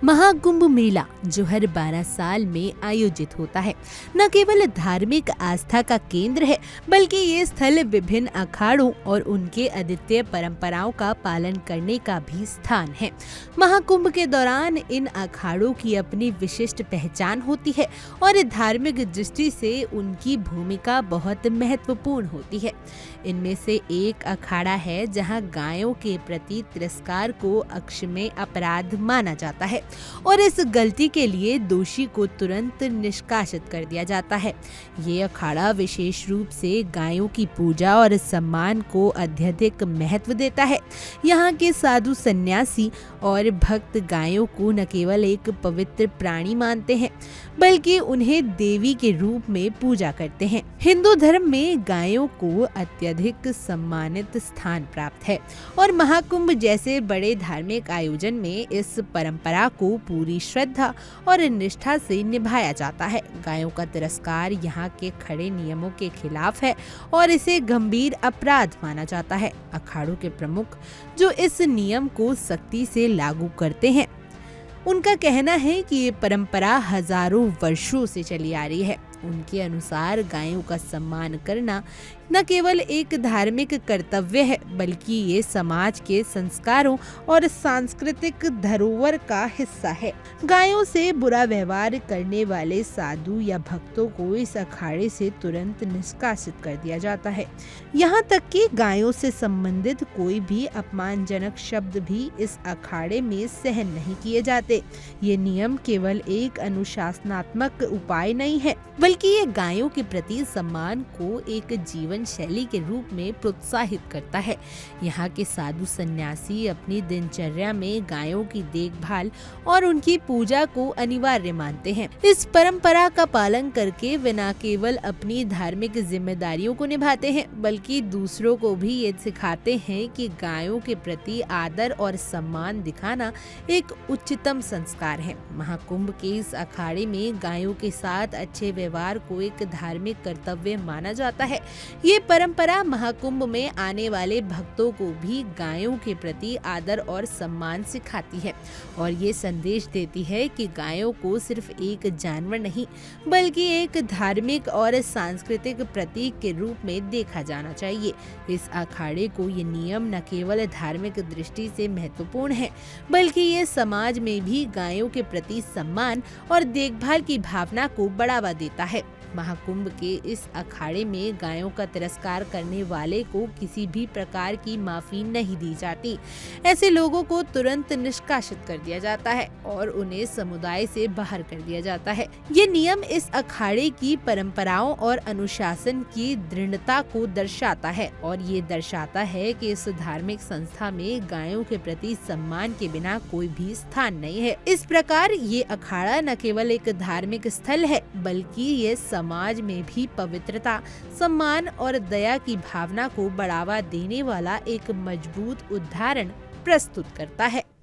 महाकुंभ मेला जो हर 12 साल में आयोजित होता है न केवल धार्मिक आस्था का केंद्र है बल्कि ये स्थल विभिन्न अखाड़ों और उनके अद्वितीय परंपराओं का पालन करने का भी स्थान है। महाकुंभ के दौरान इन अखाड़ों की अपनी विशिष्ट पहचान होती है और धार्मिक दृष्टि से उनकी भूमिका बहुत महत्वपूर्ण होती है। इनमें से एक अखाड़ा है जहां गायों के प्रति तिरस्कार को अक्षम्य अपराध माना जाता है और इस गलती के लिए दोषी को तुरंत निष्कासित कर दिया जाता है। ये अखाड़ा विशेष रूप से गायों की पूजा और सम्मान को अत्यधिक महत्व देता है। यहाँ के साधु सन्यासी और भक्त गायों को न केवल एक पवित्र प्राणी मानते हैं बल्कि उन्हें देवी के रूप में पूजा करते हैं। हिंदू धर्म में गायों को अत्यधिक सम्मानित स्थान प्राप्त है और महाकुंभ जैसे बड़े धार्मिक आयोजन में इस परंपरा को पूरी श्रद्धा और निष्ठा से निभाया जाता है। गायों का तिरस्कार यहाँ के खड़े नियमों के खिलाफ है और इसे गंभीर अपराध माना जाता है। अखाड़ों के प्रमुख जो इस नियम को सख्ती से लागू करते हैं, उनका कहना है कि ये परंपरा हजारों वर्षों से चली आ रही है। उनके अनुसार गायों का सम्मान करना न केवल एक धार्मिक कर्तव्य है बल्कि ये समाज के संस्कारों और सांस्कृतिक धरोहर का हिस्सा है। गायों से बुरा व्यवहार करने वाले साधु या भक्तों को इस अखाड़े से तुरंत निष्कासित कर दिया जाता है। यहाँ तक कि गायों से संबंधित कोई भी अपमानजनक शब्द भी इस अखाड़े में सहन नहीं किए जाते। ये नियम केवल एक अनुशासनात्मक उपाय नहीं है बल्कि ये गायों के प्रति सम्मान को एक जीवन शैली के रूप में प्रोत्साहित करता है। यहाँ के साधु सन्यासी अपनी दिनचर्या में गायों की देखभाल और उनकी पूजा को अनिवार्य मानते हैं। इस परंपरा का पालन करके वे न केवल अपनी धार्मिक जिम्मेदारियों को निभाते हैं बल्कि दूसरों को भी ये सिखाते हैं कि गायों के प्रति आदर और सम्मान दिखाना एक उच्चतम संस्कार है। महाकुंभ के इस अखाड़े में गायों के साथ अच्छे व्यवहार को एक धार्मिक कर्तव्य माना जाता है। ये परंपरा महाकुंभ में आने वाले भक्तों को भी गायों के प्रति आदर और सम्मान सिखाती है और ये संदेश देती है कि गायों को सिर्फ एक जानवर नहीं बल्कि एक धार्मिक और सांस्कृतिक प्रतीक के रूप में देखा जाना चाहिए। इस अखाड़े को ये नियम न केवल धार्मिक दृष्टि से महत्वपूर्ण है बल्कि ये समाज में भी गायों के प्रति सम्मान और देखभाल की भावना को बढ़ावा देता है। महाकुंभ के इस अखाड़े में गायों का तिरस्कार करने वाले को किसी भी प्रकार की माफी नहीं दी जाती। ऐसे लोगों को तुरंत निष्कासित कर दिया जाता है और उन्हें समुदाय से बाहर कर दिया जाता है। ये नियम इस अखाड़े की परंपराओं और अनुशासन की दृढ़ता को दर्शाता है और ये दर्शाता है कि इस धार्मिक संस्था में गायों के प्रति सम्मान के बिना कोई भी स्थान नहीं है। इस प्रकार ये अखाड़ा न केवल एक धार्मिक स्थल है बल्कि ये समाज में भी पवित्रता, सम्मान और दया की भावना को बढ़ावा देने वाला एक मजबूत उदाहरण प्रस्तुत करता है।